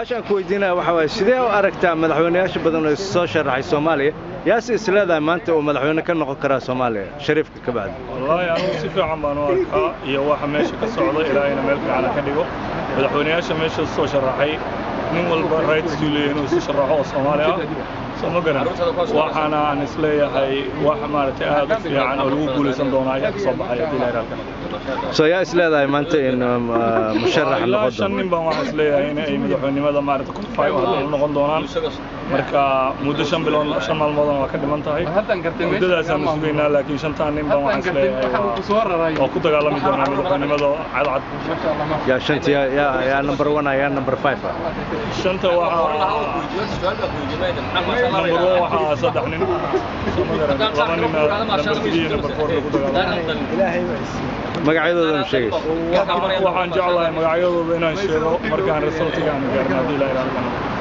su'aashaan ku weydiinaya waxa waaye sidee u aragtaa madaxweynayaasha badan oo soo sharaxay Soomaaliya yaasi isleedahay maanta oo madaxweyne ka noqon kara Soomaaliya shariifka ka bacdi wallahi anigu si fiican baan u arkaa iyo waxa meesha ka socda ilaahayna meel fiican ka dhigo madaxweynayaasha meesha soo sharaxay nin walba rights u leeyahay inuu soo sharaxo Soomaaliya soo garan waxaana aan isleeyahay wax maaragtay aad u fiican oo lagu guuleysan doono ayaa ka soo baxay diilayralkan soo yaa isleedahay maanta in musharax noqdo shan nin baan wax isleeyahay in ay madaxweynimada maaragtay ku faayo oo noqon doonaan marka muddo 5 bilood 5 maalmood waa ka dhiman tahay muddadaas aan sugaynaa laakiin shantaan nin baan wax isleeyahay oo ku dagaalami doona madaxweynimada cadcad yaa shanta yaa number 1 yaa number 5 shanta waxa number 1 waxa saddex nin laba nin number 3 number 4 ku dagaalami ilaahay magacyadooda sheegay waxaan jeclahay magacyadooda inaan sheego markaan resultiga aan gaarno ilaahay